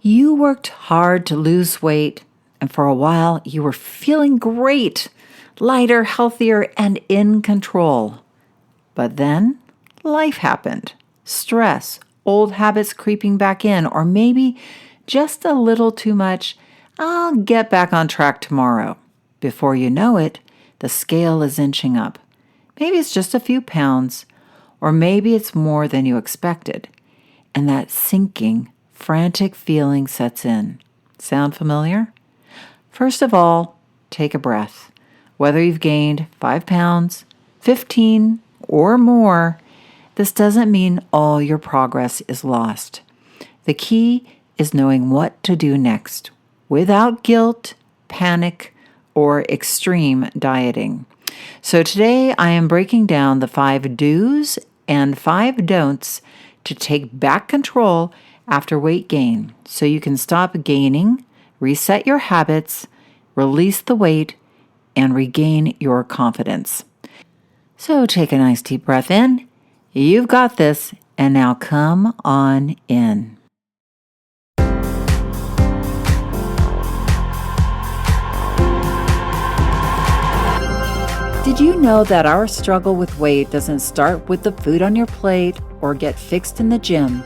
You worked hard to lose weight, and for a while you were feeling great, lighter, healthier, and in control. But then life happened. Stress, old habits creeping back in, or maybe just a little too much, "I'll get back on track tomorrow." Before you know it, the scale is inching up. Maybe it's just a few pounds, or maybe it's more than you expected. And that sinking, frantic feeling sets in. Sound familiar? First of all, take a breath. Whether you've gained 5 pounds, 15, or more, this doesn't mean all your progress is lost. The key is knowing what to do next, without guilt, panic, or extreme dieting. So today I am breaking down the 5 do's and 5 don'ts to take back control after weight gain so you can stop gaining, reset your habits, release the weight, and regain your confidence. So take a nice deep breath in. You've got this, and now come on in. Did you know that our struggle with weight doesn't start with the food on your plate or get fixed in the gym?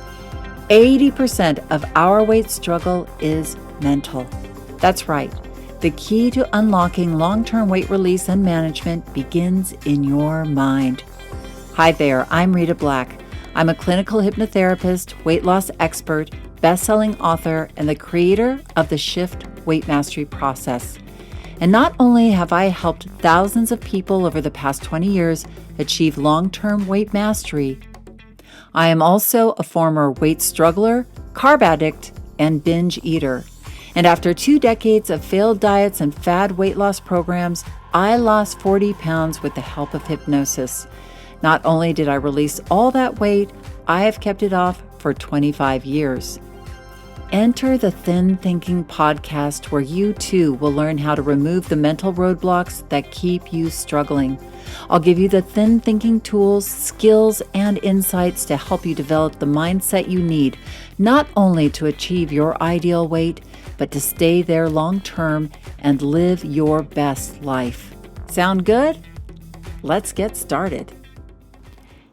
80% of our weight struggle is mental. That's right. The key to unlocking long-term weight release and management begins in your mind. Hi there, I'm Rita Black. I'm a clinical hypnotherapist, weight loss expert, best-selling author, and the creator of the Shift Weight Mastery process. And not only have I helped thousands of people over the past 20 years achieve long-term weight mastery, I am also a former weight struggler, carb addict, and binge eater. And after 2 decades of failed diets and fad weight loss programs, I lost 40 pounds with the help of hypnosis. Not only did I release all that weight, I have kept it off for 25 years. Enter the Thin Thinking podcast, where you too will learn how to remove the mental roadblocks that keep you struggling. I'll give you the thin thinking tools, skills, and insights to help you develop the mindset you need, not only to achieve your ideal weight, but to stay there long term and live your best life. Sound good? Let's get started.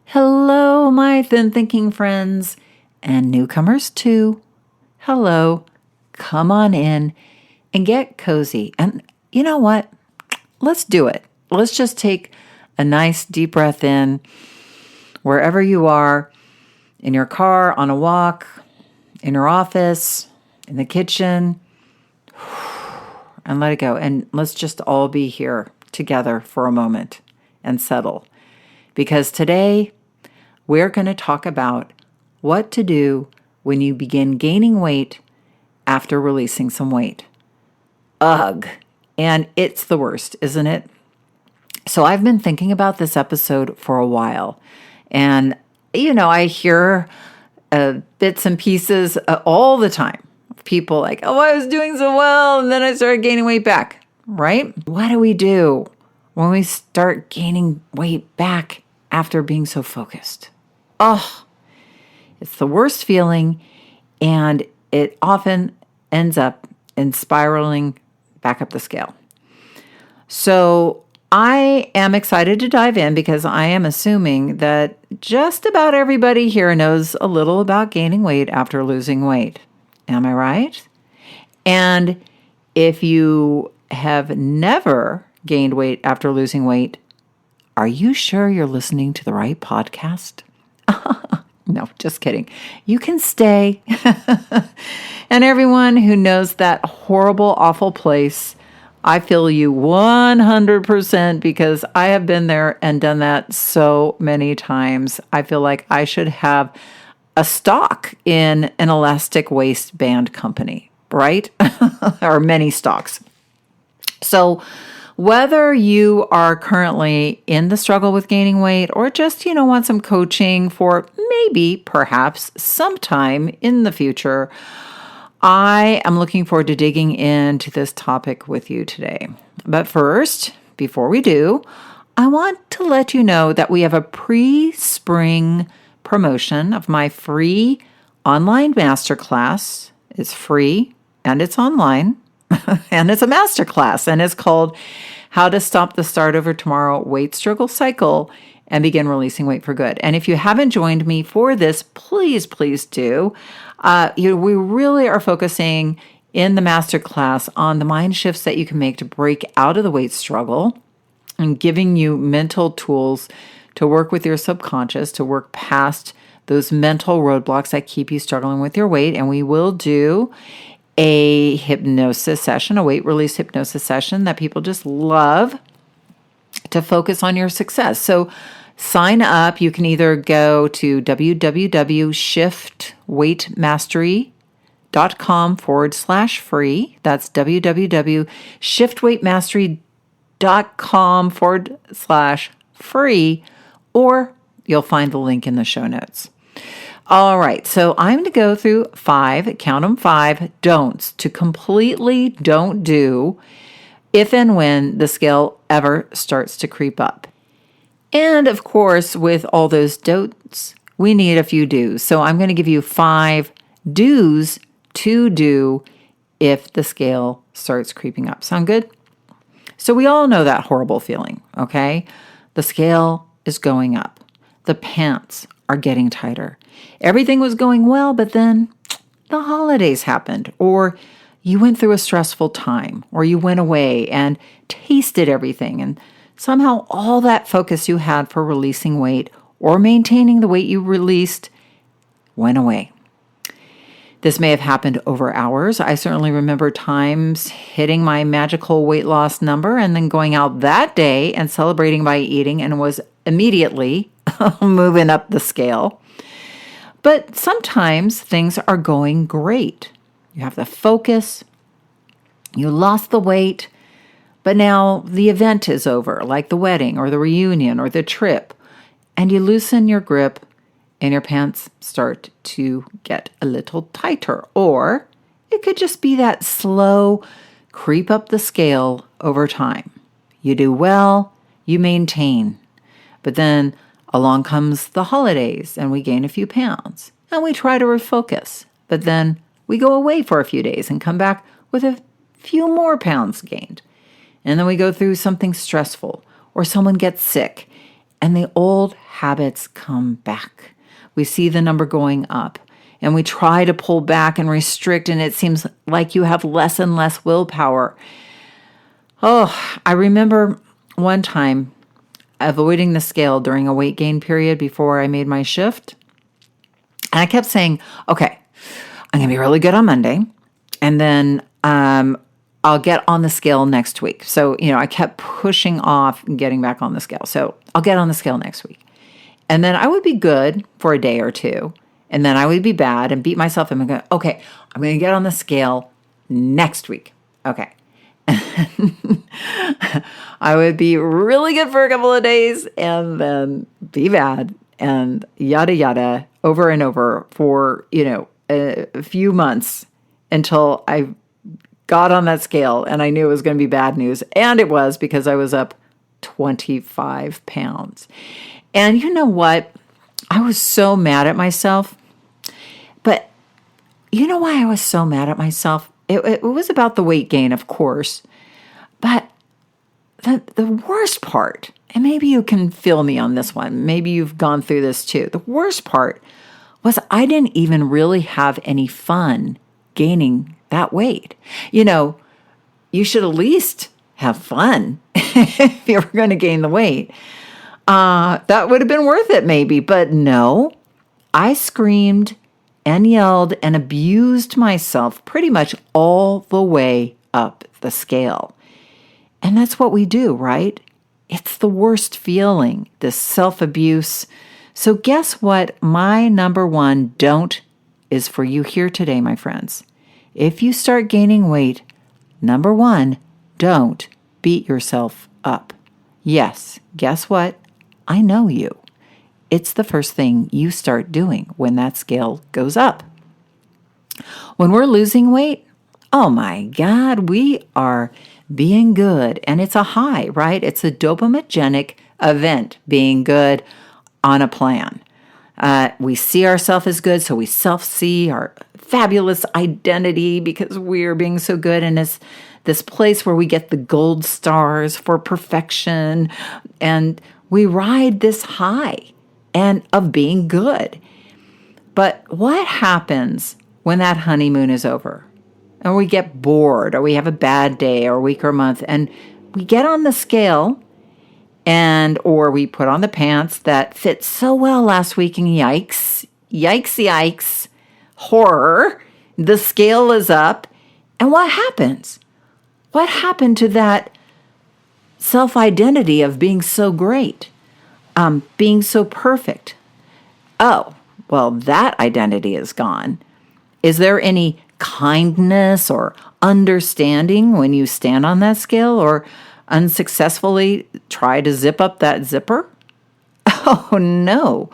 Hello, my thin thinking friends, and newcomers too. Hello, come on in and get cozy. And you know what? Let's do it. Let's just take a nice deep breath in wherever you are, in your car, on a walk, in your office, in the kitchen, and let it go. And let's just all be here together for a moment and settle. Because today we're going to talk about what to do when you begin gaining weight after releasing some weight. Ugh. And it's the worst, isn't it? So I've been thinking about this episode for a while. And, I hear bits and pieces all the time of people like, oh, I was doing so well, and then I started gaining weight back, right? What do we do when we start gaining weight back after being so focused? Oh, it's the worst feeling, and it often ends up in spiraling back up the scale. So I am excited to dive in because I am assuming that just about everybody here knows a little about gaining weight after losing weight. Am I right? And if you have never gained weight after losing weight, are you sure you're listening to the right podcast? No, just kidding. You can stay. And everyone who knows that horrible, awful place, I feel you 100% because I have been there and done that so many times. I feel like I should have a stock in an elastic waistband company, right? Or many stocks. So whether you are currently in the struggle with gaining weight or just, want some coaching for maybe, perhaps, sometime in the future, I am looking forward to digging into this topic with you today. But first, before we do, I want to let you know that we have a pre-spring promotion of my free online masterclass. It's free and it's online and it's a masterclass and it's called How to Stop the Start Over Tomorrow Weight Struggle Cycle and Begin Releasing Weight for Good. And if you haven't joined me for this, please do. We really are focusing in the masterclass on the mind shifts that you can make to break out of the weight struggle and giving you mental tools to work with your subconscious, to work past those mental roadblocks that keep you struggling with your weight. And we will do a hypnosis session, a weight release hypnosis session that people just love to focus on your success. So sign up. You can either go to www.shiftweightmastery.com/free. That's www.shiftweightmastery.com/free, or you'll find the link in the show notes. All right, so I'm going to go through 5, count them 5, don'ts to completely don't do if and when the scale ever starts to creep up. And of course, with all those don'ts, we need a few do's. So I'm going to give you 5 do's to do if the scale starts creeping up. Sound good? So we all know that horrible feeling, okay? The scale is going up. The pants are getting tighter. Everything was going well, but then the holidays happened, or you went through a stressful time, or you went away and tasted everything, and somehow all that focus you had for releasing weight or maintaining the weight you released went away. This may have happened over hours. I certainly remember times hitting my magical weight loss number and then going out that day and celebrating by eating and was immediately moving up the scale. But sometimes things are going great. You have the focus, you lost the weight, but now the event is over, like the wedding or the reunion or the trip, and you loosen your grip and your pants start to get a little tighter. Or it could just be that slow creep up the scale over time. You do well, you maintain, but then along comes the holidays and we gain a few pounds and we try to refocus, but then we go away for a few days and come back with a few more pounds gained. And then we go through something stressful or someone gets sick and the old habits come back. We see the number going up and we try to pull back and restrict, and it seems like you have less and less willpower. Oh, I remember one time avoiding the scale during a weight gain period before I made my shift. And I kept saying, okay, I'm going to be really good on Monday, and then I'll get on the scale next week. So, I kept pushing off getting back on the scale. So I'll get on the scale next week. And then I would be good for a day or two. And then I would be bad and beat myself up and go, okay, I'm going to get on the scale next week. Okay. I would be really good for a couple of days and then be bad and yada, yada, over and over for, a few months until I got on that scale and I knew it was going to be bad news. And it was, because I was up 25 pounds. And you know what? I was so mad at myself. But you know why I was so mad at myself? It was about the weight gain, of course. But the worst part, and maybe you can feel me on this one, maybe you've gone through this too. The worst part was I didn't even really have any fun gaining that weight. You should at least have fun if you're going to gain the weight. That would have been worth it maybe, but no. I screamed and yelled and abused myself pretty much all the way up the scale. And that's what we do, right? It's the worst feeling, this self-abuse. So guess what? My number one don't is for you here today, my friends. If you start gaining weight, number one, don't beat yourself up. Yes, guess what? I know you. It's the first thing you start doing when that scale goes up. When we're losing weight, oh my God, we are being good. And it's a high, right? It's a dopamigenic event, being good on a plan. We see ourselves as good, so we self-see our fabulous identity because we're being so good, and it's this place where we get the gold stars for perfection, and we ride this high and of being good. But what happens when that honeymoon is over, and we get bored, or we have a bad day or week or month, and we get on the scale, or we put on the pants that fit so well last week, and yikes, horror, the scale is up, and what happens? What happened to that self-identity of being so great, being so perfect? Oh, well, that identity is gone. Is there any kindness or understanding when you stand on that scale or unsuccessfully try to zip up that zipper? Oh, no.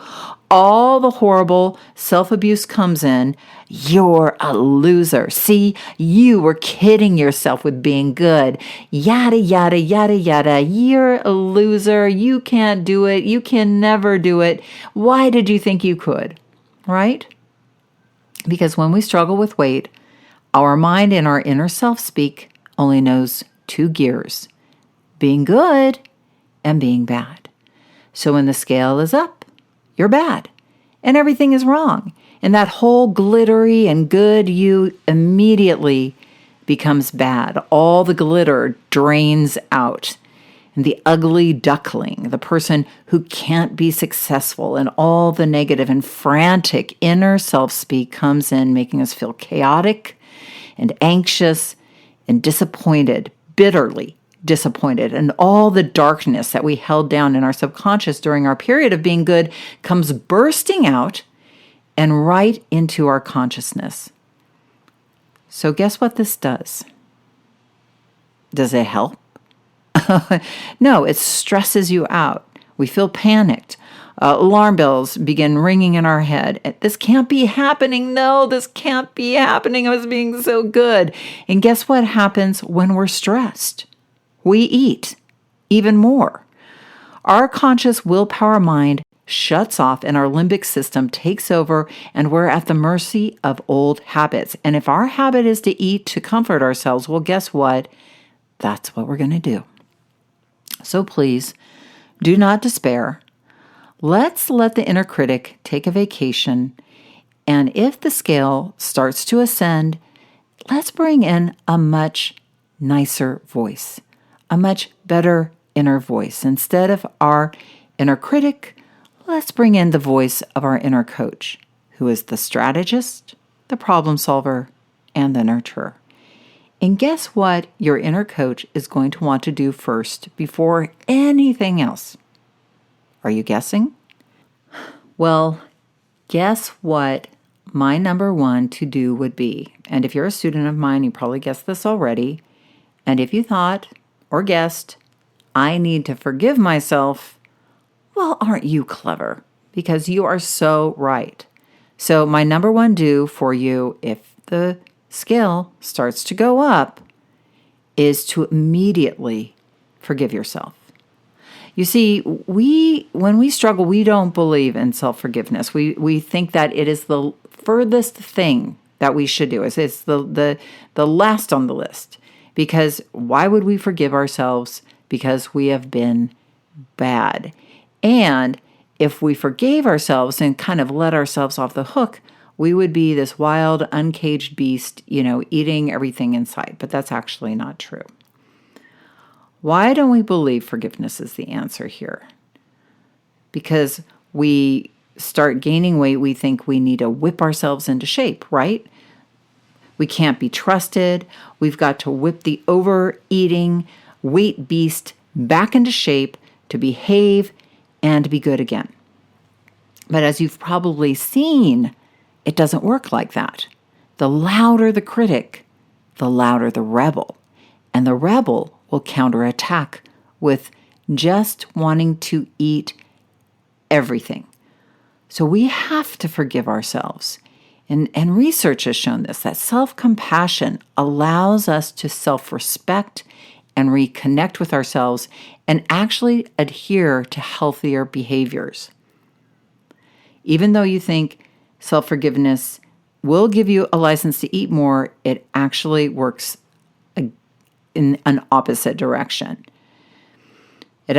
All the horrible self-abuse comes in. You're a loser. See, you were kidding yourself with being good. Yada, yada, yada, yada. You're a loser. You can't do it. You can never do it. Why did you think you could? Right? Because when we struggle with weight, our mind and our inner self speak only knows two gears: being good and being bad. So when the scale is up, you're bad, and everything is wrong. And that whole glittery and good you immediately becomes bad. All the glitter drains out. And the ugly duckling, the person who can't be successful, and all the negative and frantic inner self-speak comes in, making us feel chaotic and anxious and disappointed, bitterly disappointed. And all the darkness that we held down in our subconscious during our period of being good comes bursting out and right into our consciousness. So guess what this does? Does it help? No, it stresses you out. We feel panicked. Alarm bells begin ringing in our head. This can't be happening. No, this can't be happening. I was being so good. And guess what happens when we're stressed? We eat even more. Our conscious willpower mind shuts off and our limbic system takes over, and we're at the mercy of old habits. And if our habit is to eat to comfort ourselves, well, guess what? That's what we're going to do. So please, do not despair. Let's let the inner critic take a vacation. And if the scale starts to ascend, let's bring in a much nicer voice, a much better inner voice. Instead of our inner critic, let's bring in the voice of our inner coach, who is the strategist, the problem solver, and the nurturer. And guess what your inner coach is going to want to do first before anything else? Are you guessing? Well, guess what my number one to do would be? And if you're a student of mine, you probably guessed this already. And if you thought or guessed, I need to forgive myself, well, aren't you clever? Because you are so right. So my number one do for you, if the scale starts to go up, is to immediately forgive yourself. You see, when we struggle, we don't believe in self-forgiveness. We think that it is the furthest thing that we should do. It's the last on the list. Because why would we forgive ourselves? Because we have been bad. And if we forgave ourselves and kind of let ourselves off the hook, we would be this wild, uncaged beast, eating everything in sight. But that's actually not true. Why don't we believe forgiveness is the answer here? Because we start gaining weight, we think we need to whip ourselves into shape, right? We can't be trusted. We've got to whip the overeating weight beast back into shape to behave and to be good again. But as you've probably seen, it doesn't work like that. The louder the critic, the louder the rebel. And the rebel will counterattack with just wanting to eat everything. So we have to forgive ourselves. And research has shown this, that self-compassion allows us to self-respect and reconnect with ourselves and actually adhere to healthier behaviors. Even though you think self-forgiveness will give you a license to eat more, it actually works in an opposite direction. It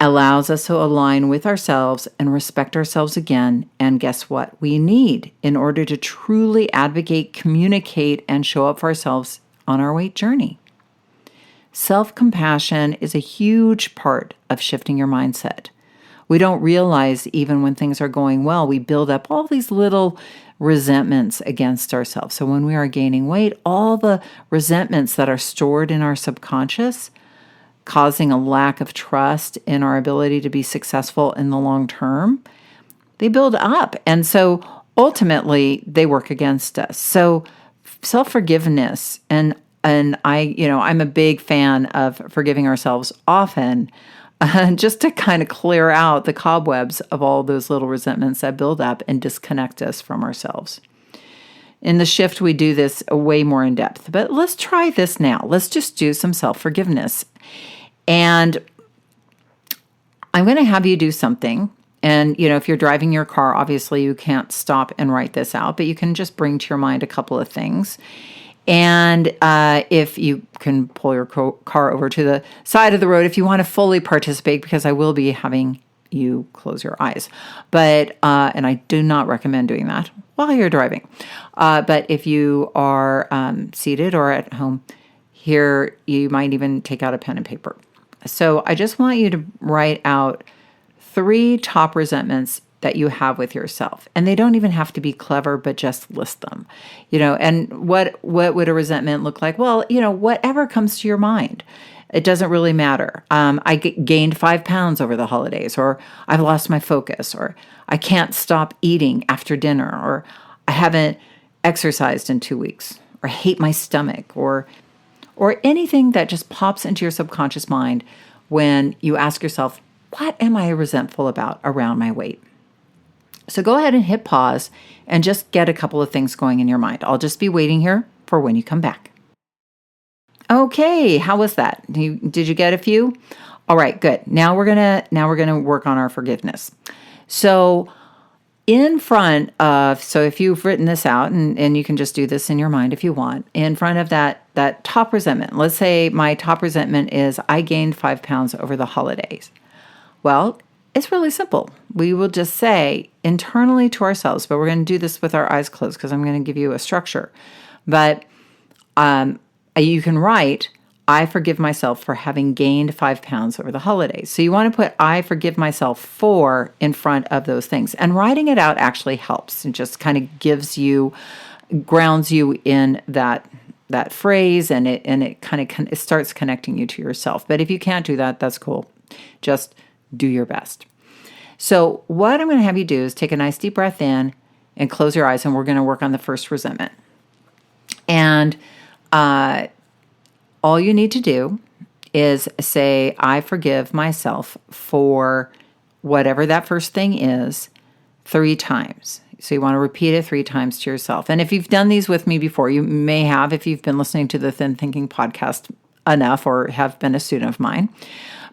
allows us to align with ourselves and respect ourselves again. And guess what? We need in order to truly advocate, communicate, and show up for ourselves on our weight journey. Self-compassion is a huge part of shifting your mindset. We don't realize even when things are going well, we build up all these little resentments against ourselves. So when we are gaining weight, all the resentments that are stored in our subconscious, causing a lack of trust in our ability to be successful in the long term, they build up. And so ultimately they work against us. So self-forgiveness, and I'm a big fan of forgiving ourselves often, just to kind of clear out the cobwebs of all those little resentments that build up and disconnect us from ourselves. In the shift, we do this way more in depth, but let's try this now. Let's just do some self-forgiveness. And I'm going to have you do something. And, if you're driving your car, obviously you can't stop and write this out, but you can just bring to your mind a couple of things. And if you can pull your car over to the side of the road, if you want to fully participate, because I will be having you close your eyes. But, and I do not recommend doing that while you're driving. But if you are seated or at home, here you might even take out a pen and paper. So I just want you to write out 3 top resentments that you have with yourself. And they don't even have to be clever, but just list them. And what would a resentment look like? Well, whatever comes to your mind. It doesn't really matter. I gained 5 pounds over the holidays, or I've lost my focus, or I can't stop eating after dinner, or I haven't exercised in 2 weeks, or I hate my stomach, or anything that just pops into your subconscious mind when you ask yourself, what am I resentful about around my weight? So go ahead and hit pause and just get a couple of things going in your mind. I'll just be waiting here for when you come back. Okay, how was that? Did you get a few? All right, good. Now we're gonna work on our forgiveness. So if you've written this out, and you can just do this in your mind if you want, in front of that top resentment, let's say my top resentment is I gained 5 pounds over the holidays. Well, it's really simple. We will just say internally to ourselves, but we're going to do this with our eyes closed because I'm going to give you a structure. But you can write, I forgive myself for having gained 5 pounds over the holidays. So you want to put I forgive myself for in front of those things. And writing it out actually helps. It just kind of grounds you in that phrase, and it starts connecting you to yourself. But if you can't do that, that's cool. Just do your best. So what I'm going to have you do is take a nice deep breath in and close your eyes, and we're going to work on the first resentment. And all you need to do is say, I forgive myself for whatever that first thing is 3 times. So you want to repeat it 3 times to yourself. And if you've done these with me before, you may have, if you've been listening to the Thin Thinking podcast enough or have been a student of mine.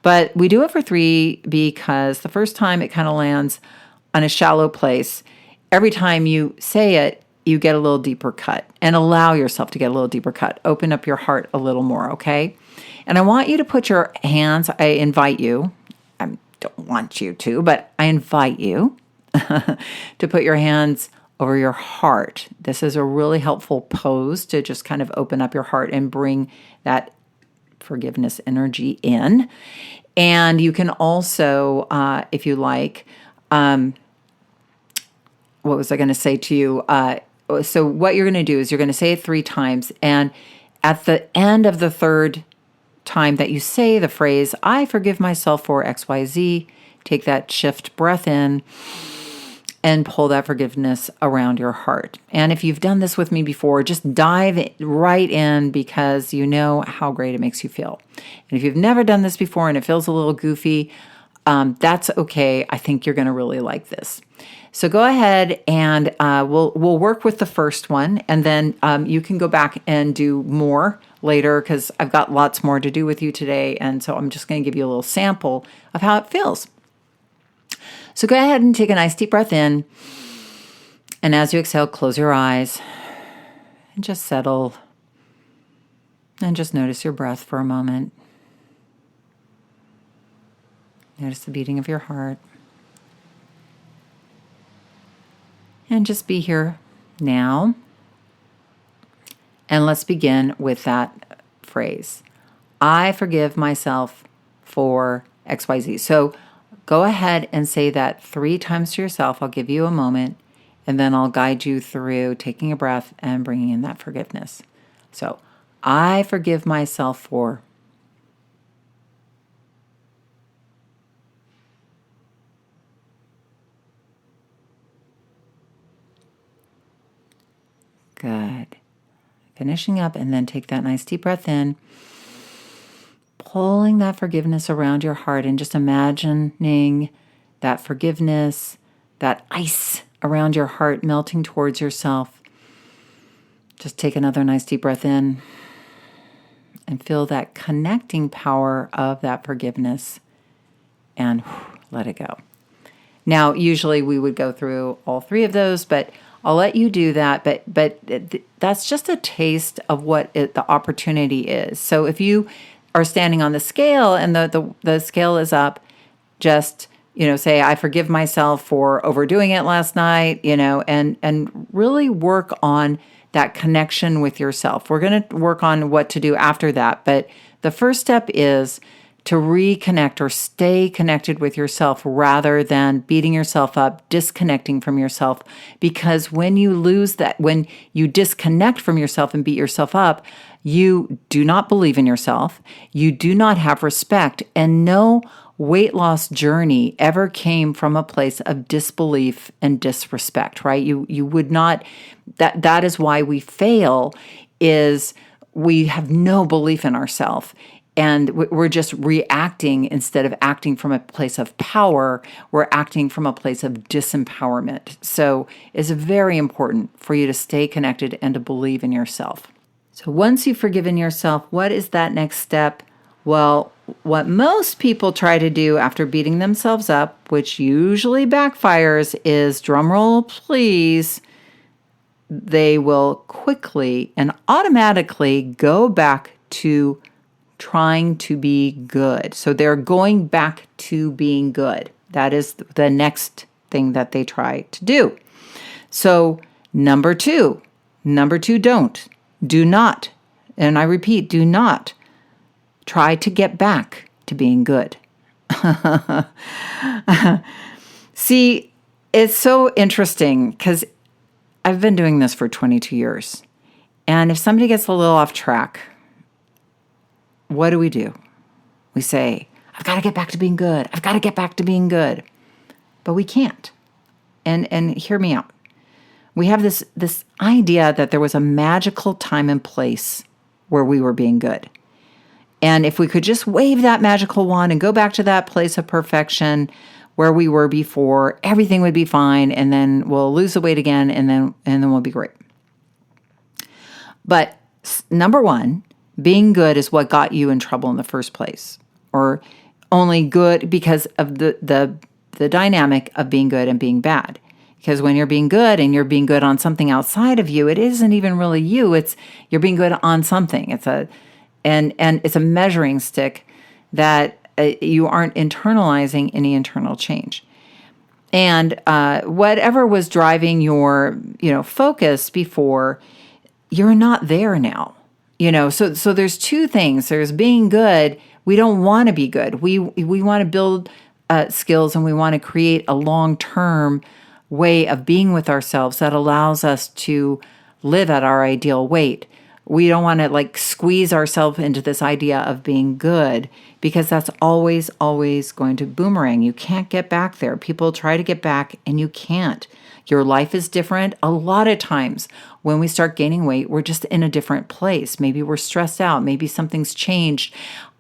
But we do it for 3 because the first time it kind of lands on a shallow place. Every time you say it, you get a little deeper cut, and allow yourself to get a little deeper cut. Open up your heart a little more, okay? And I want you to put your hands, I invite you, I don't want you to, but I invite you to put your hands over your heart. This is a really helpful pose to just kind of open up your heart and bring that forgiveness energy in. And you can also, if you like, what was I going to say to you? So what you're going to do is you're going to say it 3 times. And at the end of the 3rd time that you say the phrase, I forgive myself for XYZ, take that shift breath in and pull that forgiveness around your heart. And if you've done this with me before, just dive right in because you know how great it makes you feel. And if you've never done this before and it feels a little goofy, that's okay. I think you're going to really like this. So go ahead and we'll work with the first one, and then you can go back and do more later because I've got lots more to do with you today. And so I'm just going to give you a little sample of how it feels. So go ahead and take a nice deep breath in And as you exhale, close your eyes and just settle and just notice your breath for a moment. Notice the beating of your heart. And just be here now. And let's begin with that phrase. I forgive myself for XYZ. So go ahead and say that 3 times to yourself. I'll give you a moment, and then I'll guide you through taking a breath and bringing in that forgiveness. So I forgive myself for. Good. Finishing up, and then take that nice deep breath in, pulling that forgiveness around your heart and just imagining that forgiveness, that ice around your heart melting towards yourself. Just take another nice deep breath in and feel that connecting power of that forgiveness and let it go. Now, usually we would go through all 3 of those, but I'll let you do that, but that's just a taste of what the opportunity is. So if you are standing on the scale and the scale is up, just, say, I forgive myself for overdoing it last night, and really work on that connection with yourself. We're going to work on what to do after that, but the first step is to reconnect or stay connected with yourself rather than beating yourself up, disconnecting from yourself. Because when you lose that, when you disconnect from yourself and beat yourself up, you do not believe in yourself, you do not have respect, and no weight loss journey ever came from a place of disbelief and disrespect, right? You would not, that is why we fail, is we have no belief in ourselves. And we're just reacting instead of acting from a place of power. We're acting from a place of disempowerment. So it's very important for you to stay connected and to believe in yourself. So once you've forgiven yourself, what is that next step? Well, what most people try to do after beating themselves up, which usually backfires, is, drumroll please, they will quickly and automatically go back to trying to be good. So they're going back to being good. That is the next thing that they try to do. So number two, do not, and I repeat, do not try to get back to being good. See, it's so interesting because I've been doing this for 22 years. And if somebody gets a little off track, what do? We say, I've got to get back to being good. I've got to get back to being good. But we can't. And hear me out. We have this idea that there was a magical time and place where we were being good. And if we could just wave that magical wand and go back to that place of perfection where we were before, everything would be fine, and then we'll lose the weight again, and then we'll be great. But number one, being good is what got you in trouble in the first place, or only good because of the dynamic of being good and being bad. Because when you're being good and you're being good on something outside of you, it isn't even really you. It's you're being good on something. It's a measuring stick that you aren't internalizing any internal change. And whatever was driving your focus before, you're not there now. So there's 2 things. There's being good. We don't want to be good. We want to build skills, and we want to create a long-term way of being with ourselves that allows us to live at our ideal weight. We don't want to squeeze ourselves into this idea of being good, because that's always going to boomerang. You can't get back there. People try to get back and you can't. Your life is different. A lot of times when we start gaining weight, we're just in a different place. Maybe we're stressed out. Maybe something's changed.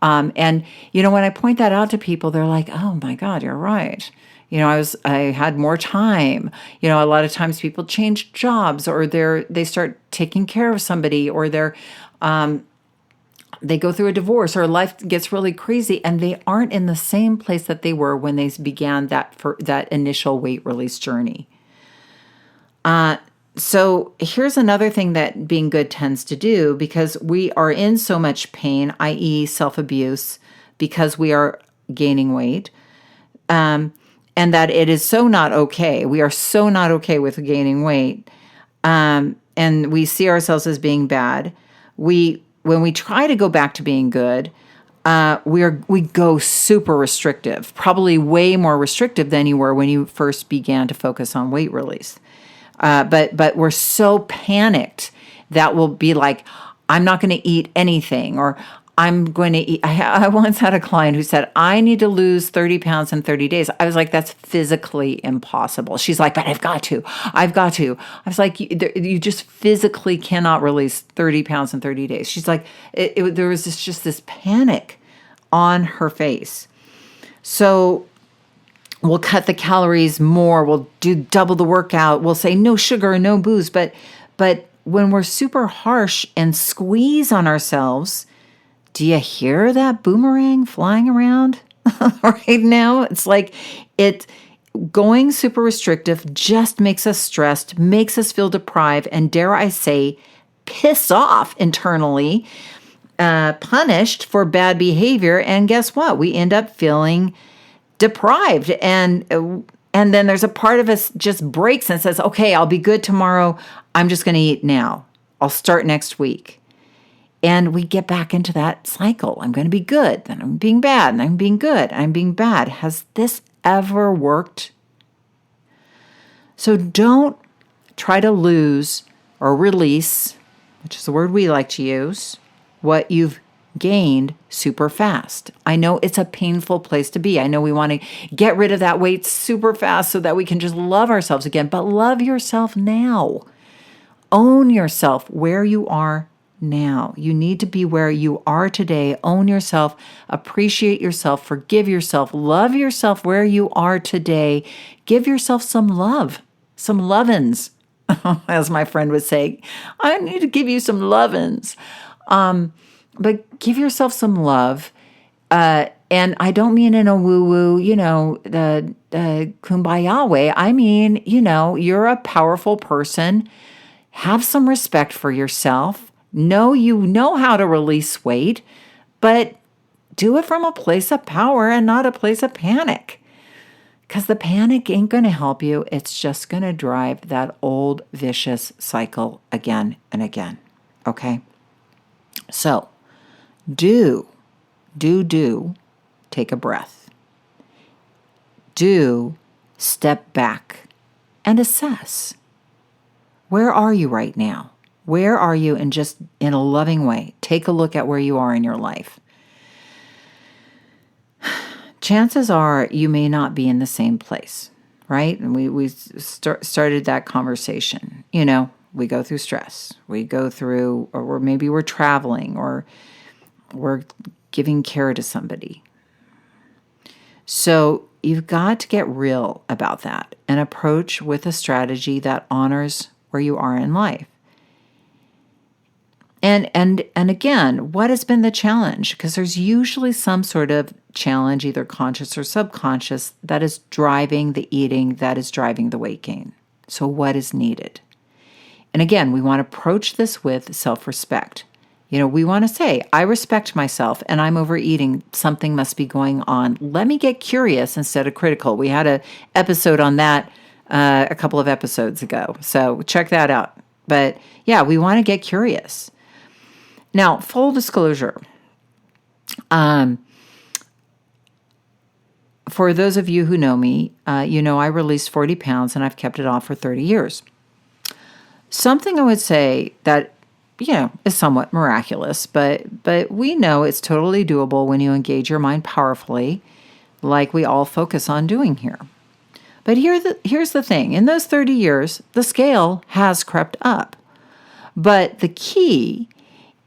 And when I point that out to people, they're like, oh my God, you're right. I had more time. A lot of times people change jobs, or they start taking care of somebody, or they go through a divorce, or life gets really crazy, and they aren't in the same place that they were when they began that initial weight release journey. So here's another thing that being good tends to do, because we are in so much pain, i.e. self-abuse, because we are gaining weight, and that it is so not okay. We are so not okay with gaining weight, and we see ourselves as being bad. When we try to go back to being good, we go super restrictive, probably way more restrictive than you were when you first began to focus on weight release. But we're so panicked that we'll be like, I'm not going to eat anything, or I'm going to eat. I once had a client who said, I need to lose 30 pounds in 30 days. I was like, that's physically impossible. She's like, but I've got to. I was like, you just physically cannot release 30 pounds in 30 days. She's like, there was just this panic on her face. So we'll cut the calories more. We'll do double the workout. We'll say no sugar and no booze. But when we're super harsh and squeeze on ourselves, do you hear that boomerang flying around right now? It's like going super restrictive just makes us stressed, makes us feel deprived, and dare I say, piss off internally, punished for bad behavior. And guess what? We end up feeling deprived. And then there's a part of us just breaks and says, okay, I'll be good tomorrow. I'm just going to eat now. I'll start next week. And we get back into that cycle. I'm going to be good, then I'm being bad, and I'm being good, I'm being bad. Has this ever worked? So don't try to lose or release, which is the word we like to use, what you've gained super fast. I know it's a painful place to be. I know we want to get rid of that weight super fast so that we can just love ourselves again. But love yourself now. Own yourself where you are now. You need to be where you are today. Own yourself, appreciate yourself, forgive yourself, love yourself where you are today. Give yourself some love, some lovin's, as my friend would say. I need to give you some lovin's. But give yourself some love. And I don't mean in a woo-woo, the kumbaya way. I mean, you're a powerful person. Have some respect for yourself. Know you know how to release weight, but do it from a place of power and not a place of panic. Because the panic ain't going to help you. It's just going to drive that old vicious cycle again and again. Okay? So, do take a breath. Do step back and assess. Where are you right now? Where are you? And just in a loving way, take a look at where you are in your life. Chances are you may not be in the same place, right? And we started that conversation. We go through stress. We go through, or maybe we're traveling, or we're giving care to somebody. So you've got to get real about that and approach with a strategy that honors where you are in life. And again, what has been the challenge? Because there's usually some sort of challenge, either conscious or subconscious, that is driving the eating, that is driving the weight gain. So what is needed? And again, we want to approach this with self-respect. We want to say, I respect myself and I'm overeating. Something must be going on. Let me get curious instead of critical. We had an episode on that a couple of episodes ago. So check that out. But yeah, we want to get curious. Now, full disclosure, for those of you who know me, I released 40 pounds and I've kept it off for 30 years. Something I would say that, is somewhat miraculous, but we know it's totally doable when you engage your mind powerfully, like we all focus on doing here. But here's the thing. In those 30 years, the scale has crept up. But the key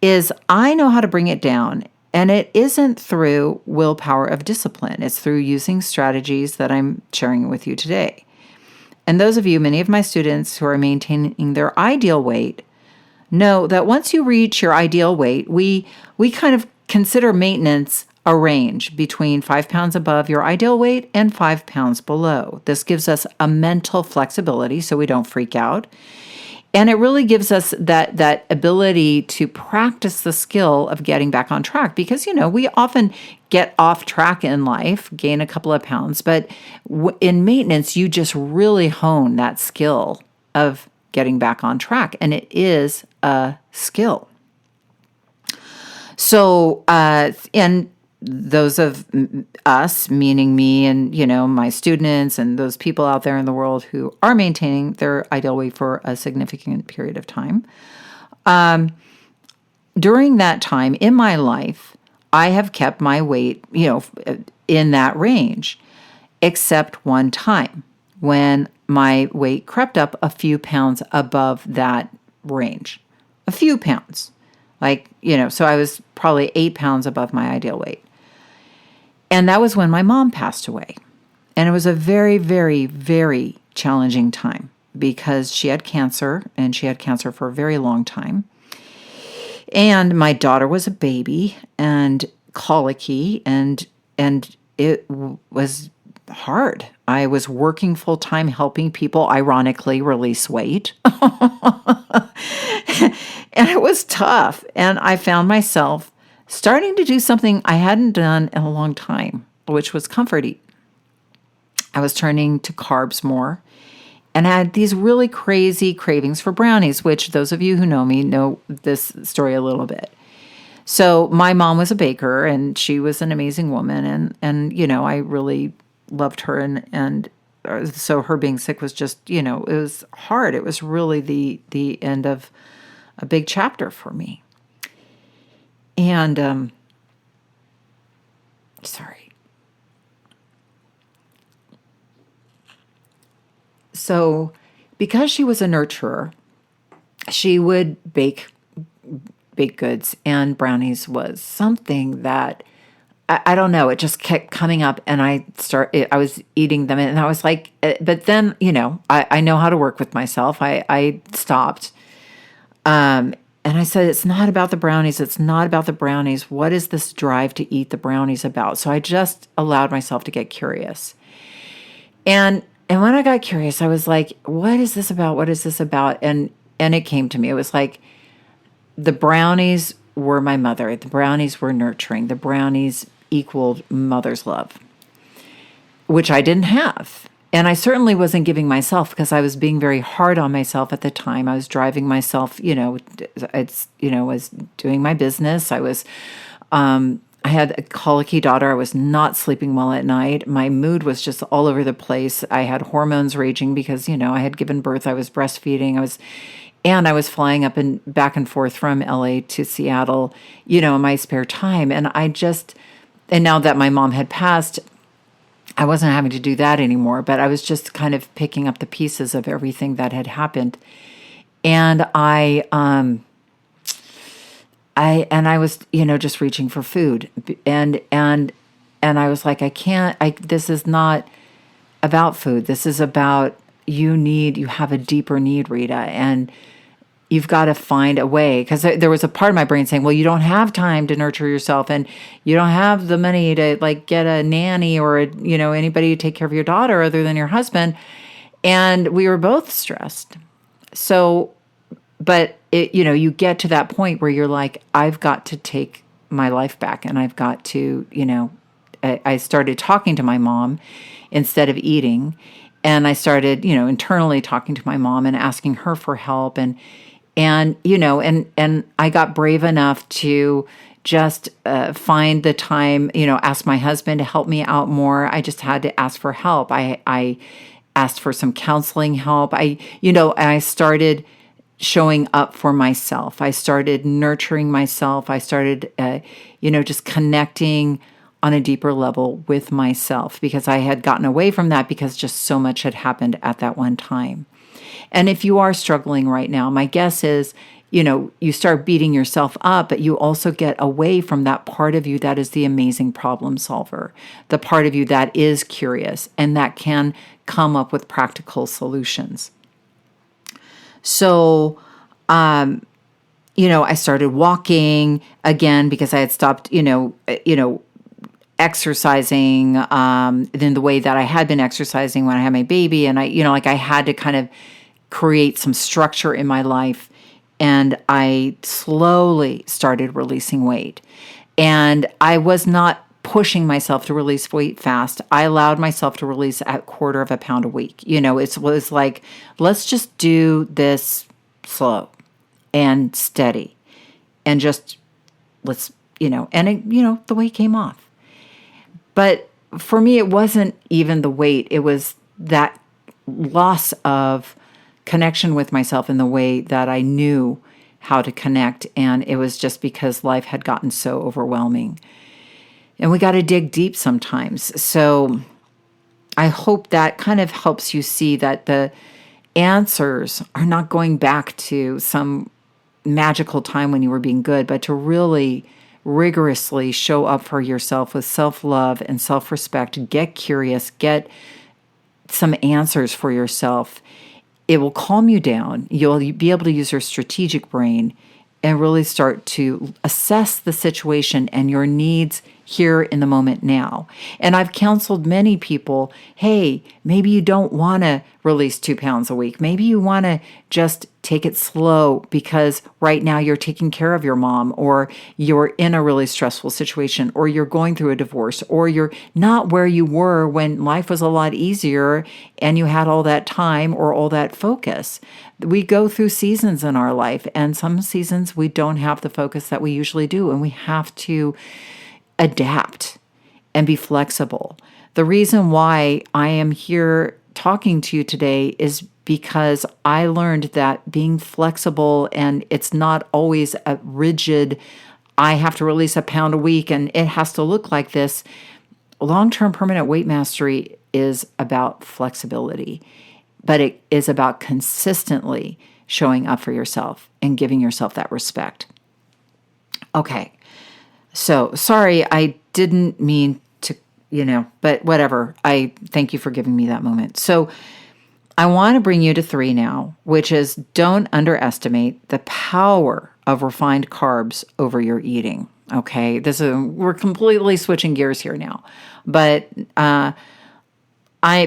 is I know how to bring it down, and it isn't through willpower of discipline. It's through using strategies that I'm sharing with you today. And those of you, many of my students who are maintaining their ideal weight, know that once you reach your ideal weight, we kind of consider maintenance a range between 5 pounds above your ideal weight and 5 pounds below. This gives us a mental flexibility so we don't freak out. And it really gives us that ability to practice the skill of getting back on track because, we often get off track in life, gain a couple of pounds, but in maintenance, you just really hone that skill of getting back on track. And it is a skill. So, and those of us, meaning me and, my students and those people out there in the world who are maintaining their ideal weight for a significant period of time. During that time in my life, I have kept my weight, in that range, except one time when my weight crept up a few pounds above that range, a few pounds. So I was probably 8 pounds above my ideal weight. And that was when my mom passed away. And it was a very, very, very challenging time because she had cancer and she had cancer for a very long time. And my daughter was a baby and colicky and it was hard. I was working full time helping people, ironically, release weight. And it was tough. And I found myself starting to do something I hadn't done in a long time, which was comfort eat. I was turning to carbs more and I had these really crazy cravings for brownies, which those of you who know me know this story a little bit. So my mom was a baker and she was an amazing woman. And I really loved her. And so her being sick was just, it was hard. It was really the end of a big chapter for me. And, sorry. So because she was a nurturer, she would bake baked goods, and brownies was something that, I don't know, it just kept coming up and I was eating them and I was like, but then, I know how to work with myself. I stopped. And I said, it's not about the brownies. It's not about the brownies. What is this drive to eat the brownies about? So I just allowed myself to get curious. And when I got curious, I was like, what is this about? What is this about? And it came to me. It was like the brownies were my mother. The brownies were nurturing. The brownies equaled mother's love, which I didn't have. And I certainly wasn't giving myself because I was being very hard on myself at the time. I was driving myself, was doing my business. I had a colicky daughter. I was not sleeping well at night. My mood was just all over the place. I had hormones raging because, I had given birth. I was breastfeeding. I was flying up and back and forth from LA to Seattle, in my spare time. And now that my mom had passed, I wasn't having to do that anymore, but I was just kind of picking up the pieces of everything that had happened. And I was, just reaching for food and I was like, this is not about food. This is about, you have a deeper need, Rita, and you've got to find a way. Because there was a part of my brain saying, well, you don't have time to nurture yourself and you don't have the money to get a nanny or, anybody to take care of your daughter other than your husband. And we were both stressed. So, but you get to that point where you're like, I've got to take my life back and I've got to, I started talking to my mom instead of eating. And I started, internally talking to my mom and asking her for help. And I got brave enough to just find the time, ask my husband to help me out more. I just had to ask for help. I asked for some counseling help. I started showing up for myself. I started nurturing myself. I started, just connecting on a deeper level with myself because I had gotten away from that because just so much had happened at that one time. And if you are struggling right now, my guess is, you start beating yourself up, but you also get away from that part of you that is the amazing problem solver, the part of you that is curious and that can come up with practical solutions. So, I started walking again because I had stopped, exercising in the way that I had been exercising when I had my baby. And I had to kind of create some structure in my life. And I slowly started releasing weight. And I was not pushing myself to release weight fast. I allowed myself to release a quarter of a pound a week. It was like, let's just do this slow and steady and just let's, the weight came off. But for me, it wasn't even the weight. It was that loss of connection with myself in the way that I knew how to connect. And it was just because life had gotten so overwhelming. And we got to dig deep sometimes. So I hope that kind of helps you see that the answers are not going back to some magical time when you were being good, but to really rigorously show up for yourself with self-love and self-respect. Get curious, get some answers for yourself. It will calm you down. You'll be able to use your strategic brain and really start to assess the situation and your needs here in the moment now. And I've counseled many people, hey, maybe you don't want to release 2 pounds a week. Maybe you want to just take it slow because right now you're taking care of your mom, or you're in a really stressful situation, or you're going through a divorce, or you're not where you were when life was a lot easier and you had all that time or all that focus. We go through seasons in our life, and some seasons we don't have the focus that we usually do, and we have to adapt and be flexible. The reason why I am here talking to you today is because I learned that being flexible, and it's not always a rigid, I have to release a pound a week and it has to look like this. Long-term permanent weight mastery is about flexibility, but it is about consistently showing up for yourself and giving yourself that respect. Okay. So sorry, I didn't mean to, but whatever. I thank you for giving me that moment. So I want to bring you to 3 now, which is don't underestimate the power of refined carbs over your eating. Okay. We're completely switching gears here now, but,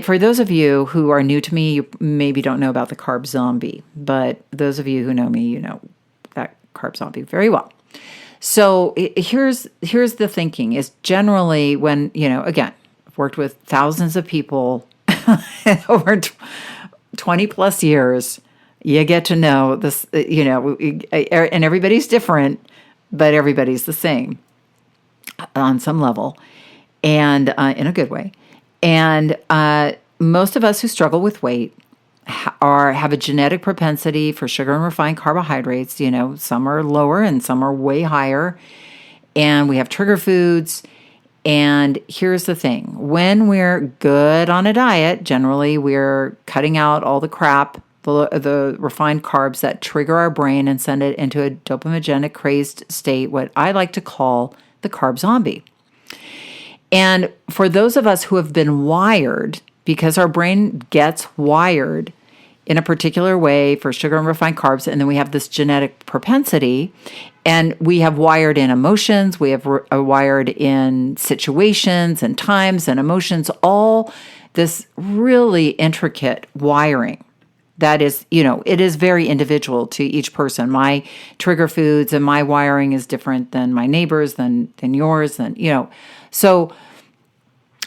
for those of you who are new to me, you maybe don't know about the carb zombie, but those of you who know me, you know that carb zombie very well. So here's the thinking is generally when, again, I've worked with thousands of people over 20 plus years, you get to know this, and everybody's different, but everybody's the same on some level and in a good way. And most of us who struggle with weight have a genetic propensity for sugar and refined carbohydrates. Some are lower and some are way higher. And we have trigger foods. And here's the thing. When we're good on a diet, generally we're cutting out all the crap, the refined carbs that trigger our brain and send it into a dopamigenic crazed state, what I like to call the carb zombie. And for those of us who have been wired, because our brain gets wired in a particular way for sugar and refined carbs, and then we have this genetic propensity, and we have wired in emotions, we have wired in situations and times and emotions, all this really intricate wiring. That is, it is very individual to each person. My trigger foods and my wiring is different than my neighbors, than yours, So,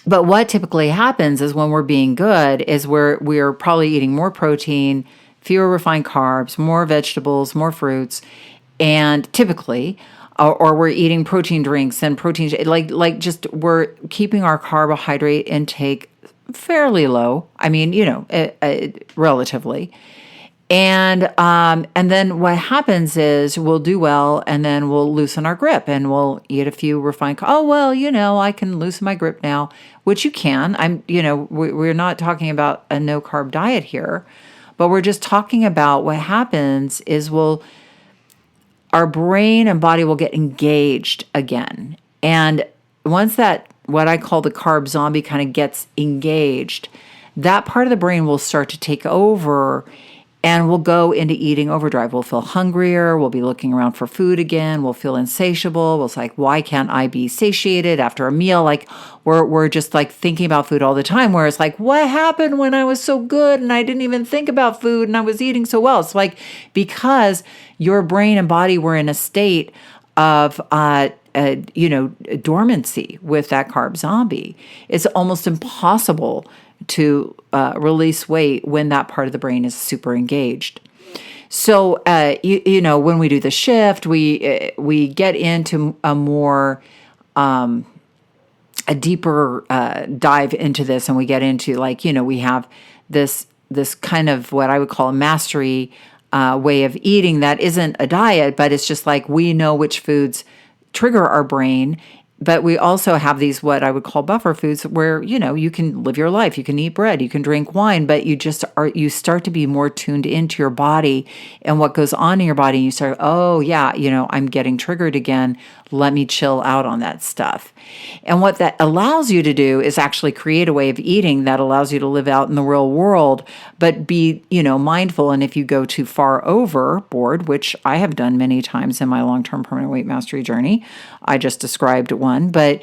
but what typically happens is when we're being good is we're probably eating more protein, fewer refined carbs, more vegetables, more fruits, and typically, or we're eating protein drinks and protein, just we're keeping our carbohydrate intake fairly low. I mean, relatively. And then what happens is we'll do well, and then we'll loosen our grip, and we'll eat a few refined. I can loosen my grip now, which you can. We're not talking about a no carb diet here, but we're just talking about what happens is our brain and body will get engaged again, and once that what I call the carb zombie kind of gets engaged, that part of the brain will start to take over. And we'll go into eating overdrive. We'll feel hungrier. We'll be looking around for food again. We'll feel insatiable. We'll say, like, why can't I be satiated after a meal? Like, we're just like thinking about food all the time. Whereas, like, what happened when I was so good and I didn't even think about food and I was eating so well? It's like, because your brain and body were in a state of, dormancy with that carb zombie. It's almost impossible to release weight when that part of the brain is super engaged. So, when we do the shift, we get into a deeper dive into this, and we get into, like, we have this kind of what I would call a mastery way of eating that isn't a diet, but it's just like we know which foods trigger our brain. But we also have these, what I would call buffer foods, where, you can live your life. You can eat bread, you can drink wine, but you start to be more tuned into your body and what goes on in your body. And you start, oh yeah, I'm getting triggered again. Let me chill out on that stuff. And what that allows you to do is actually create a way of eating that allows you to live out in the real world, but be, mindful. And if you go too far overboard, which I have done many times in my long-term permanent weight mastery journey, I just described one, but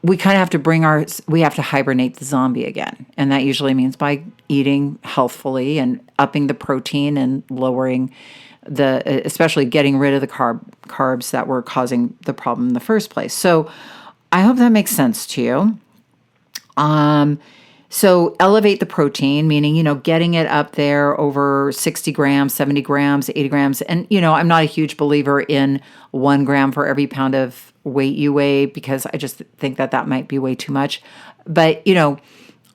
we kind of have to we have to hibernate the zombie again. And that usually means by eating healthfully and upping the protein and lowering especially getting rid of the carbs that were causing the problem in the first place. So I hope that makes sense to you. So elevate the protein, meaning, getting it up there over 60 grams, 70 grams, 80 grams. And, I'm not a huge believer in 1 gram for every pound of weight you weigh, because I just think that might be way too much. But,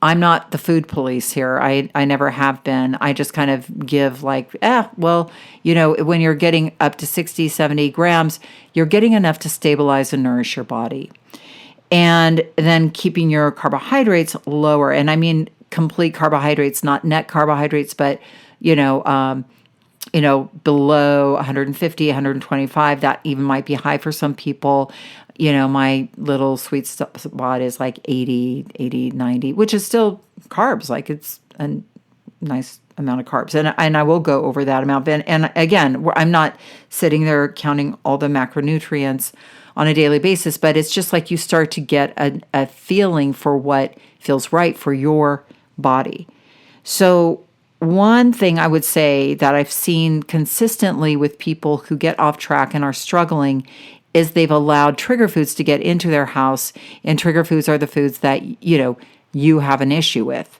I'm not the food police here. I never have been. I just kind of give like, when you're getting up to 60, 70 grams, you're getting enough to stabilize and nourish your body. And then keeping your carbohydrates lower. And I mean complete carbohydrates, not net carbohydrates, but, below 150, 125. That even might be high for some people. My little sweet spot is like 80, 90, which is still carbs. Like, it's a nice amount of carbs. And I will go over that amount. And again, I'm not sitting there counting all the macronutrients on a daily basis, but it's just like you start to get a feeling for what feels right for your body. So one thing I would say that I've seen consistently with people who get off track and are struggling is they've allowed trigger foods to get into their house, and trigger foods are the foods that, you have an issue with.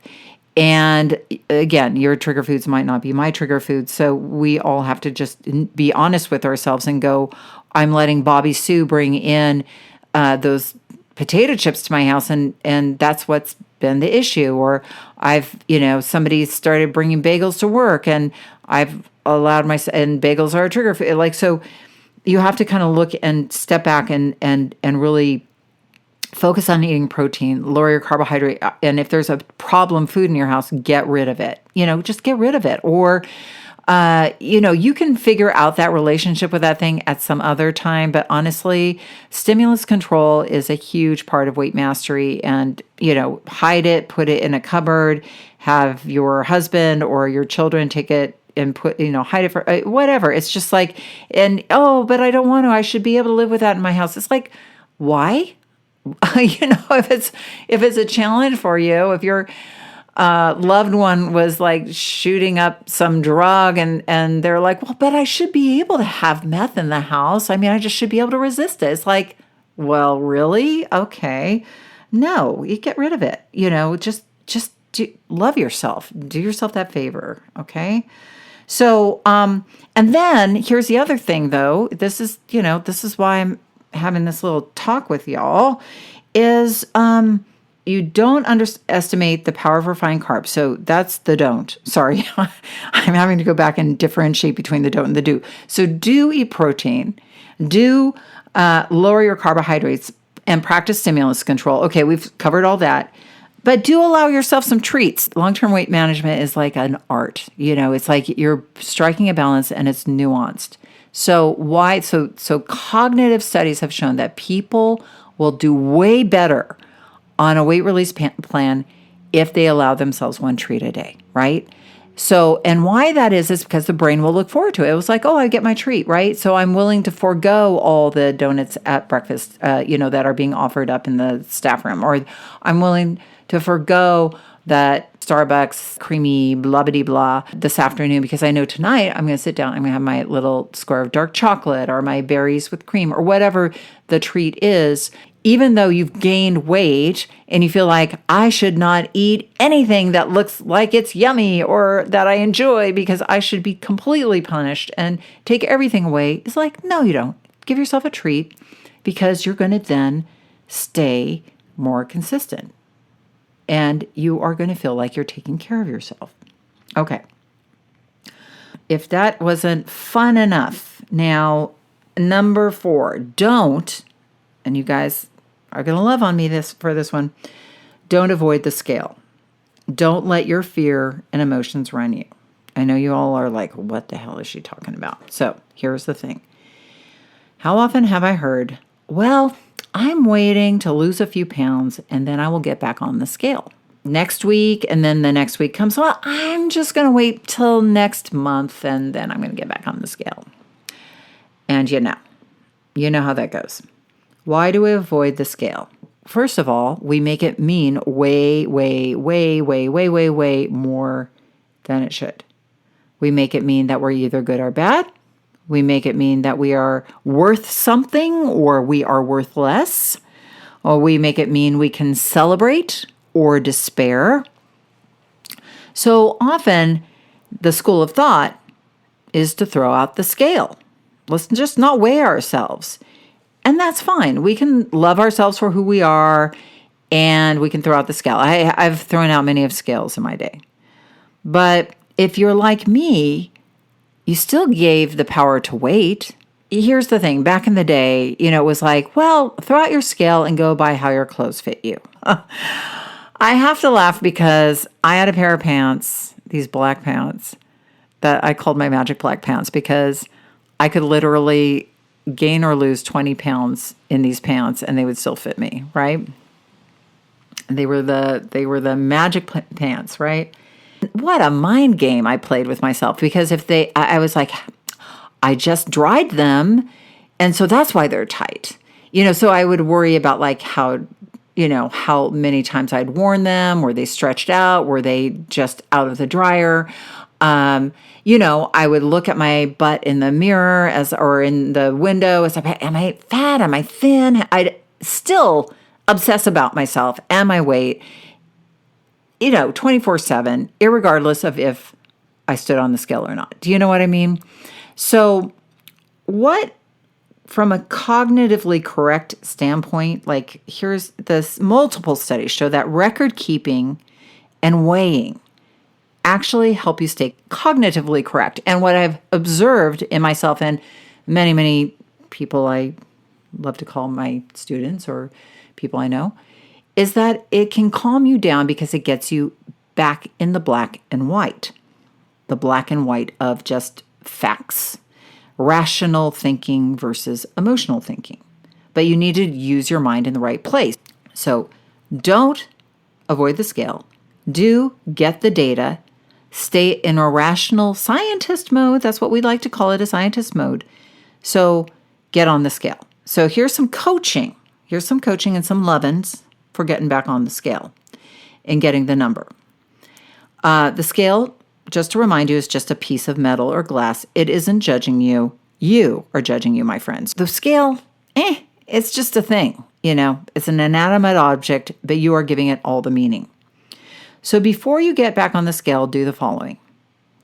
And again, your trigger foods might not be my trigger foods. So we all have to just be honest with ourselves and go, I'm letting Bobby Sue bring in those potato chips to my house, and that's what's been the issue. Or I've, somebody started bringing bagels to work, and I've allowed and bagels are a trigger food. Like, so you have to kind of look and step back and really focus on eating protein, lower your carbohydrate. And if there's a problem food in your house, get rid of it. Just get rid of it. Or, you can figure out that relationship with that thing at some other time. But honestly, stimulus control is a huge part of weight mastery. And, hide it, put it in a cupboard, have your husband or your children take it and hide it for whatever. It's just like, but I don't want to. I should be able to live with that in my house. It's like, why? If it's a challenge for you, if your loved one was like shooting up some drug and they're like, well, but I should be able to have meth in the house. I mean, I just should be able to resist it. It's like, well, really? Okay. No, you get rid of it. Just love yourself. Do yourself that favor. Okay. So, and then here's the other thing though. This is why I'm having this little talk with y'all is, you don't underestimate the power of refined carbs. So that's the don't. Sorry. I'm having to go back and differentiate between the don't and the do. So do eat protein, do lower your carbohydrates, and practice stimulus control. Okay, we've covered all that. But do allow yourself some treats. Long-term weight management is like an art. It's like you're striking a balance and it's nuanced. So cognitive studies have shown that people will do way better on a weight release plan if they allow themselves one treat a day, right? So, and why that is because the brain will look forward to it. It was like, oh, I get my treat, right? So I'm willing to forego all the donuts at breakfast, that are being offered up in the staff room, or I'm willing to forego that Starbucks creamy blah blah blah this afternoon because I know tonight I'm going to sit down, I'm going to have my little square of dark chocolate or my berries with cream or whatever the treat is. Even though you've gained weight and you feel like I should not eat anything that looks like it's yummy or that I enjoy because I should be completely punished and take everything away, it's like, no, you don't. Give yourself a treat because you're going to then stay more consistent and you are going to feel like you're taking care of yourself. Okay. If that wasn't fun enough, now, number 4, don't, and you guys are going to love on me for this one, don't avoid the scale. Don't let your fear and emotions run you. I know you all are like, what the hell is she talking about? So here's the thing. How often have I heard, well, I'm waiting to lose a few pounds and then I will get back on the scale. Next week, and then the next week comes, well, I'm just going to wait till next month and then I'm going to get back on the scale. And you know how that goes. Why do we avoid the scale? First of all, we make it mean way, way, way, way, way, way, way more than it should. We make it mean that we're either good or bad. We make it mean that we are worth something or we are worth less. Or we make it mean we can celebrate or despair. So often, the school of thought is to throw out the scale. Let's just not weigh ourselves. And that's fine. We can love ourselves for who we are, and we can throw out the scale. I've thrown out many of scales in my day. But if you're like me, you still gave the power to wait. Here's the thing. Back in the day, it was like, well, throw out your scale and go by how your clothes fit you. I have to laugh because I had a pair of pants, these black pants, that I called my magic black pants because I could literally gain or lose 20 pounds in these pants and they would still fit me, right? They were the magic pants, right? What a mind game I played with myself because I was like, I just dried them and so that's why they're tight. So I would worry about like how many times I'd worn them, were they stretched out, were they just out of the dryer? I would look at my butt in the mirror or in the window as am I fat? Am I thin? I'd still obsess about myself and my weight, 24/7, irregardless of if I stood on the scale or not. Do you know what I mean? So from a cognitively correct standpoint, like here's this, multiple studies show that record keeping and weighing actually help you stay cognitively correct. And what I've observed in myself and many, many people I love to call my students or people I know, is that it can calm you down because it gets you back in the black and white of just facts, rational thinking versus emotional thinking. But you need to use your mind in the right place. So don't avoid the scale. Do get the data. Stay in a rational scientist mode. That's what we like to call it, a scientist mode. So get on the scale. So here's some coaching. Here's some coaching and some love-ins for getting back on the scale and getting the number. The scale, just to remind you, is just a piece of metal or glass. It isn't judging you. You are judging you, my friends. The scale, it's just a thing. It's an inanimate object, but you are giving it all the meaning. So before you get back on the scale, do the following.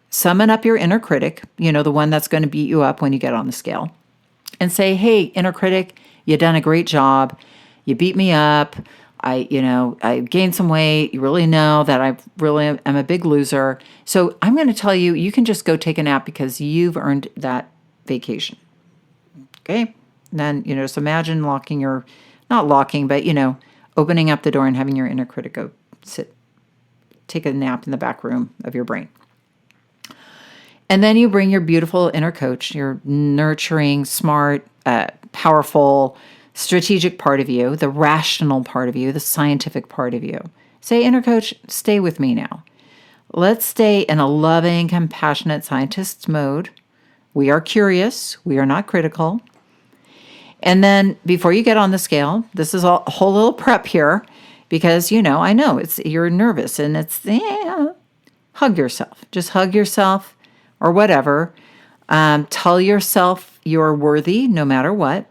Summon up your inner critic, the one that's going to beat you up when you get on the scale, and say, hey, inner critic, you done a great job. You beat me up. I gained some weight. You really know that I really am a big loser. So I'm going to tell you, you can just go take a nap because you've earned that vacation. Okay? And then, just imagine not locking, but, opening up the door and having your inner critic go take a nap in the back room of your brain. And then you bring your beautiful inner coach, your nurturing, smart, powerful, strategic part of you, the rational part of you, the scientific part of you. Say, inner coach, stay with me now. let's stay in a loving, compassionate scientist mode. We are curious. We are not critical. And then before you get on the scale, this is a whole little prep here because, I know you're nervous and hug yourself. Just hug yourself or whatever. Tell yourself you're worthy no matter what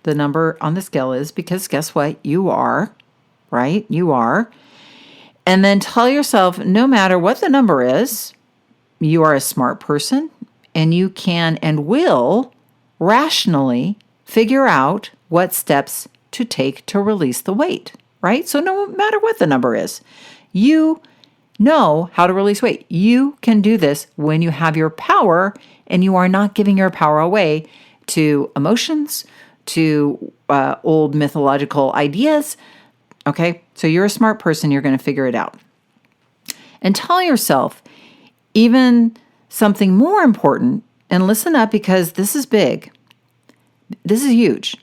the number on the scale is, because guess what? You are, right? You are. And then tell yourself no matter what the number is, you are a smart person and you can and will rationally figure out what steps to take to release the weight, right? So no matter what the number is, you know how to release weight. You can do this when you have your power and you are not giving your power away to emotions, to old mythological ideas. Okay, so you're a smart person. You're going to figure it out. And tell yourself even something more important, and listen up because this is big. This is huge.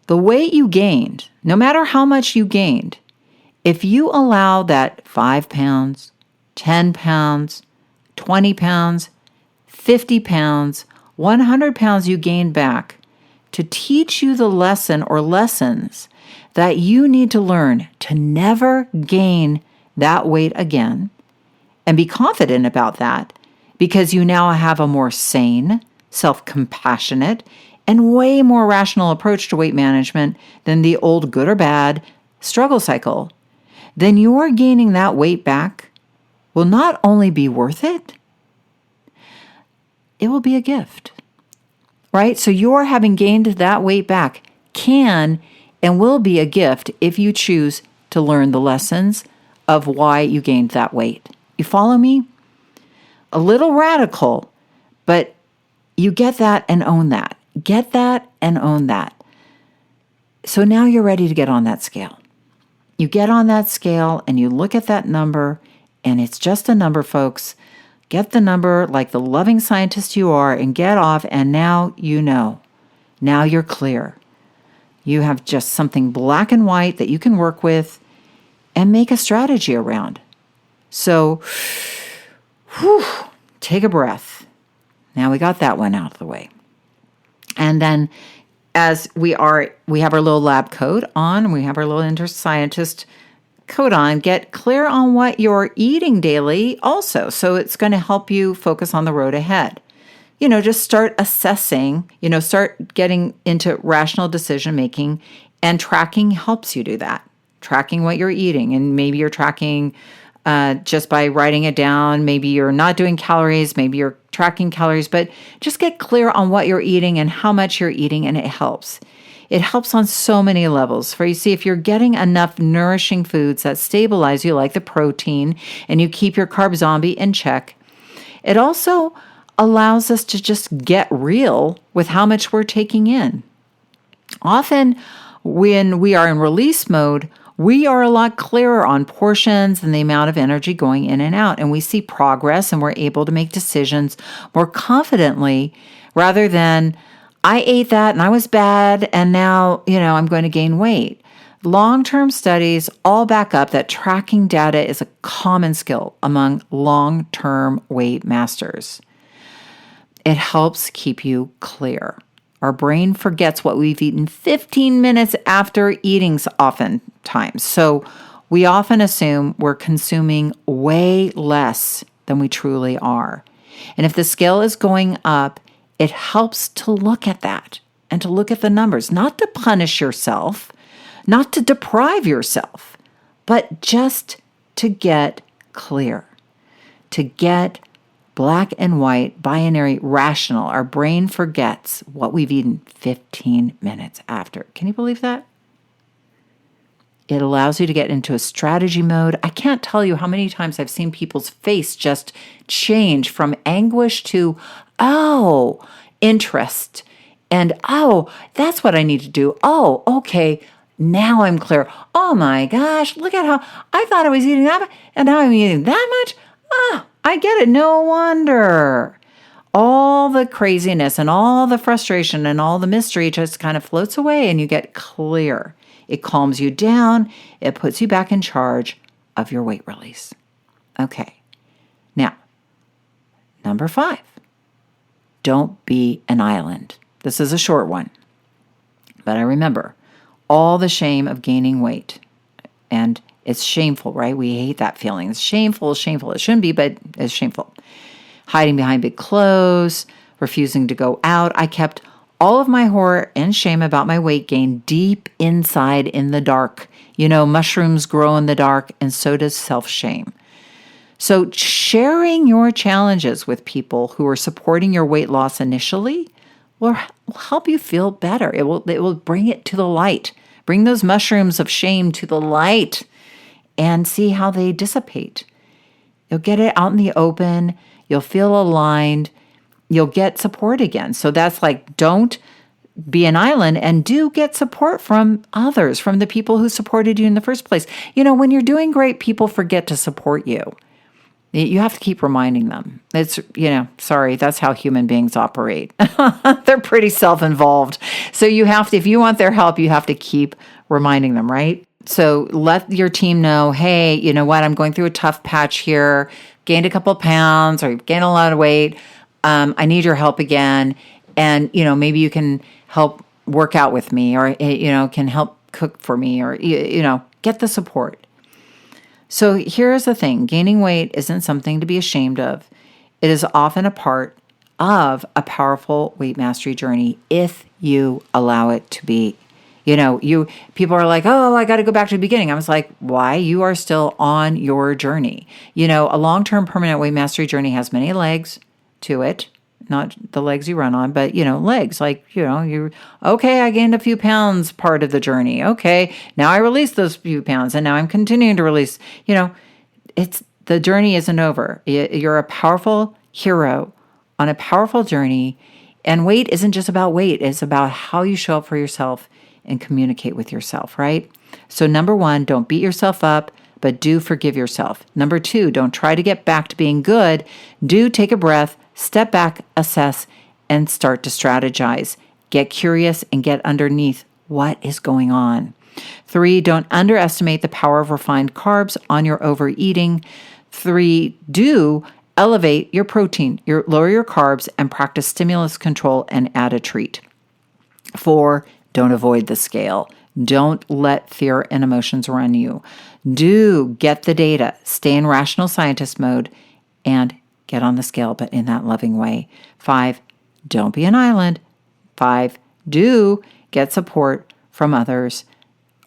The weight you gained, no matter how much you gained, if you allow that 5 pounds, 10 pounds, 20 pounds, 50 pounds, 100 pounds you gained back to teach you the lesson or lessons that you need to learn to never gain that weight again, and be confident about that because you now have a more sane, self-compassionate, and way more rational approach to weight management than the old good or bad struggle cycle, then your gaining that weight back will not only be worth it, it will be a gift, right? So your having gained that weight back can and will be a gift if you choose to learn the lessons of why you gained that weight. You follow me? A little radical, but you get that and own that. Get that and own that. So now you're ready to get on that scale. You get on that scale and you look at that number, and it's just a number, folks. Get the number like the loving scientist you are and get off, and now you know. Now you're clear. You have just something black and white that you can work with and make a strategy around. So, take a breath. Now we got that one out of the way. And then as we have our little lab coat on, we have our little inter-scientist coat on, get clear on what you're eating daily also. So it's going to help you focus on the road ahead. Just start assessing, start getting into rational decision making, and tracking helps you do that. Tracking what you're eating, and maybe you're tracking just by writing it down. Maybe you're not doing calories, maybe you're tracking calories, but just get clear on what you're eating and how much you're eating, and it helps. It helps on so many levels. For you see, if you're getting enough nourishing foods that stabilize you, like the protein, and you keep your carb zombie in check, it also allows us to just get real with how much we're taking in. Often when we are in release mode, we are a lot clearer on portions and the amount of energy going in and out, and we see progress and we're able to make decisions more confidently rather than, I ate that and I was bad and now, I'm going to gain weight. Long-term studies all back up that tracking data is a common skill among long-term weight masters. It helps keep you clear. Our brain forgets what we've eaten 15 minutes after eating oftentimes. So we often assume we're consuming way less than we truly are. And if the scale is going up, it helps to look at that and to look at the numbers, not to punish yourself, not to deprive yourself, but just to get clear, to get black and white, binary, rational. Our brain forgets what we've eaten 15 minutes after. Can you believe that? It allows you to get into a strategy mode. I can't tell you how many times I've seen people's face just change from anguish to, interest. And, that's what I need to do. Oh, okay. Now I'm clear. Oh my gosh, look at how I thought I was eating that much, and now I'm eating that much. I get it. No wonder. All the craziness and all the frustration and all the mystery just kind of floats away and you get clear. It calms you down. It puts you back in charge of your weight release. Okay. Now, number 5, don't be an island. This is a short one, but I remember all the shame of gaining weight. And it's shameful, right? We hate that feeling. It's shameful. It shouldn't be, but it's shameful. Hiding behind big clothes, refusing to go out. I kept all of my horror and shame about my weight gain deep inside in the dark. Mushrooms grow in the dark, and so does self-shame. So sharing your challenges with people who are supporting your weight loss initially will help you feel better. It will bring it to the light. Bring those mushrooms of shame to the light and see how they dissipate. You'll get it out in the open. You'll feel aligned. You'll get support again. So that's like, don't be an island, and do get support from others, from the people who supported you in the first place. When you're doing great, people forget to support you. You have to keep reminding them. It's, sorry, that's how human beings operate. They're pretty self-involved. So you have to, if you want their help, you have to keep reminding them, right? So let your team know, hey, you know what? I'm going through a tough patch here, gained a couple pounds, or gained a lot of weight. I need your help again. And, maybe you can help work out with me, or, can help cook for me, or, get the support. So here's the thing. Gaining weight isn't something to be ashamed of. It is often a part of a powerful weight mastery journey if you allow it to be. People are like, oh, I got to go back to the beginning. I was like, why? You are still on your journey. A long-term permanent weight mastery journey has many legs to it. Not the legs you run on, but, legs. Like, okay, I gained a few pounds part of the journey. Okay, now I released those few pounds, and now I'm continuing to release. The journey isn't over. You're a powerful hero on a powerful journey, and weight isn't just about weight. It's about how you show up for yourself and communicate with yourself, right? So 1, don't beat yourself up, but do forgive yourself. 2, don't try to get back to being good. Do take a breath, step back, assess, and start to strategize. Get curious and get underneath what is going on. 3, don't underestimate the power of refined carbs on your overeating. 3, do elevate your protein, lower your carbs, and practice stimulus control and add a treat. 4, don't avoid the scale. Don't let fear and emotions run you. Do get the data, stay in rational scientist mode, and get on the scale, but in that loving way. 5, don't be an island. 5, do get support from others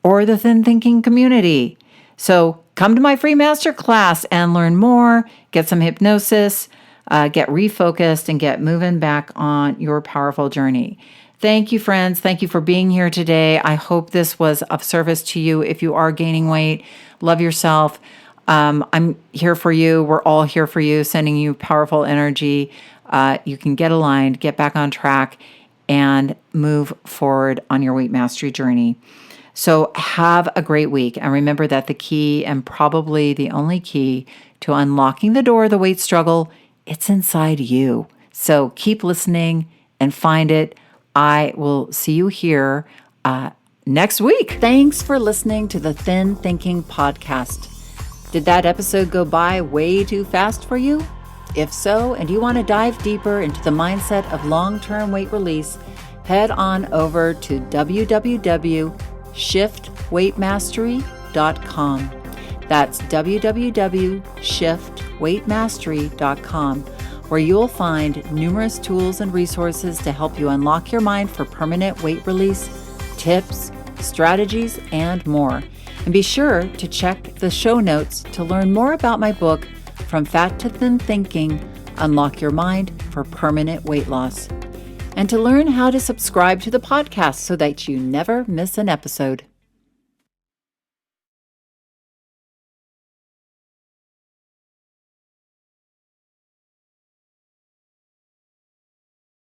or the Thin Thinking community. So come to my free masterclass and learn more, get some hypnosis, get refocused, and get moving back on your powerful journey. Thank you, friends. Thank you for being here today. I hope this was of service to you. If you are gaining weight, love yourself. I'm here for you. We're all here for you, sending you powerful energy. You can get aligned, get back on track, and move forward on your weight mastery journey. So have a great week. And remember that the key, and probably the only key to unlocking the door of the weight struggle, it's inside you. So keep listening and find it. I will see you here next week. Thanks for listening to the Thin Thinking podcast. Did that episode go by way too fast for you? If so, and you want to dive deeper into the mindset of long-term weight release, head on over to www.shiftweightmastery.com. That's www.shiftweightmastery.com, where you'll find numerous tools and resources to help you unlock your mind for permanent weight release, tips, strategies, and more. And be sure to check the show notes to learn more about my book, From Fat to Thin Thinking, Unlock Your Mind for Permanent Weight Loss, and to learn how to subscribe to the podcast so that you never miss an episode.